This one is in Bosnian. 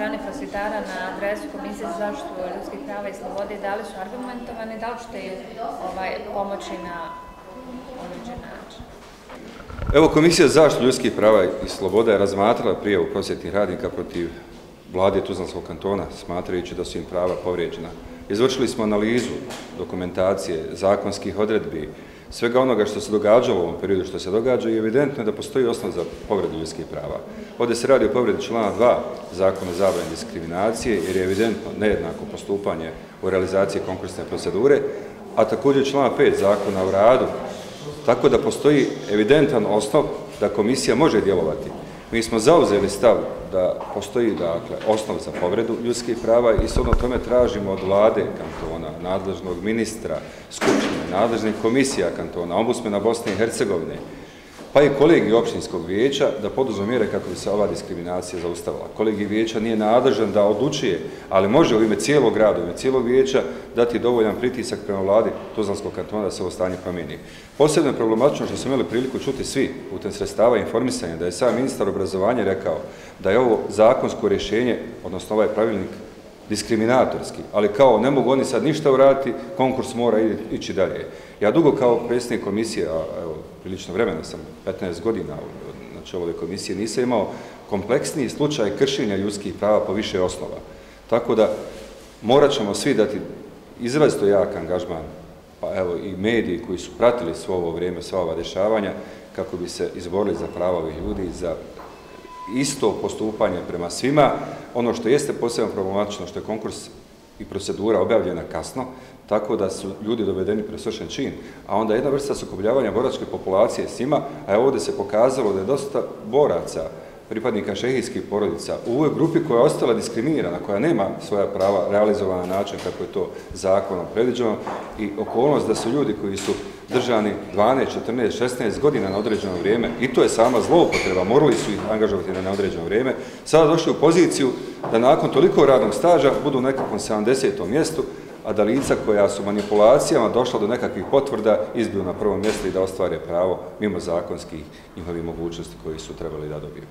strane prosvjetara na adresu Komisije za zaštitu ljudskih prava i slobode, da li su argumentovani, da li ćete im pomoći na određen način? Evo, Komisija za zaštitu ljudskih prava i sloboda je razmatrala prijavu prosvjetnih radnika protiv vlade Tuzlanskog kantona, smatrajući da su im prava povrijeđena. Izvršili smo analizu dokumentacije, zakonskih odredbi, svega onoga što se događalo u ovom periodu što se događa i evidentno je da postoji osnov za povredu ljudskih prava. Ovdje se radi o povredi člana 2 Zakona o zabrani diskriminacije jer je evidentno nejednako postupanje u realizaciji konkursne procedure, a također člana 5 Zakona o radu, tako da postoji evidentan osnov da komisija može djelovati. Mi smo zauzeli stav da postoji osnov za povredu ljudskih prava i shodno tome tražimo od vlade kantona, nadležnog ministra, skupštine, nadležnih komisija kantona, ombudsmana Bosne i Hercegovine, pa i kolegij općinskog vijeća da poduzmu mjere kako bi se ova diskriminacija zaustavila. Kolegij vijeća nije nadležan da odlučuje, ali može u ime cijelog grada, u ime cijelog vijeća dati dovoljan pritisak prema vladi Tuzlanskog kantona da se ovo stanje promijeni. Posebno je problematično što smo imali priliku čuti svi putem sredstava informisanja da je sam ministar obrazovanja rekao da je ovo zakonsko rješenje, odnosno ovaj pravilnik, diskriminatorski, ali kao ne mogu oni sad ništa uraditi, konkurs mora ići dalje. Ja dugo kao predsjednik komisije, a evo, prilično vremena sam, 15 godina na čelu ove komisije, nisam imao kompleksniji slučaj kršenja ljudskih prava po više osnova. Tako da morat ćemo svi dati izrazito jak angažman, pa evo i mediji koji su pratili svo ovo vrijeme, sva ova dešavanja, kako bi se izborili za prava ovih ljudi, za isto postupanje prema svima. Ono što jeste posebno problematično, što je konkurs i procedura objavljena kasno, tako da su ljudi dovedeni pred svršen čin, a onda jedna vrsta sukobljavanja boračke populacije s njima, a ovdje se pokazalo da je dosta boraca, pripadnika šehijskih porodica, u ovoj grupi koja je ostala diskriminirana, koja nema svoja prava realizovana na način kako je to zakonom predviđeno i okolnost da su ljudi koji su držani 12, 14, 16 godina na određeno vrijeme, i to je sama zloupotreba, morali su ih angažovati na neodređeno vrijeme, sada došli u poziciju da nakon toliko radnog staža budu u nekakvom 70. mjestu, a da lica koja su manipulacijama došla do nekakvih potvrda izbiju na prvom mjestu i da ostvare pravo mimo zakonskih njihovih mogućnosti koji su trebali da dobiju.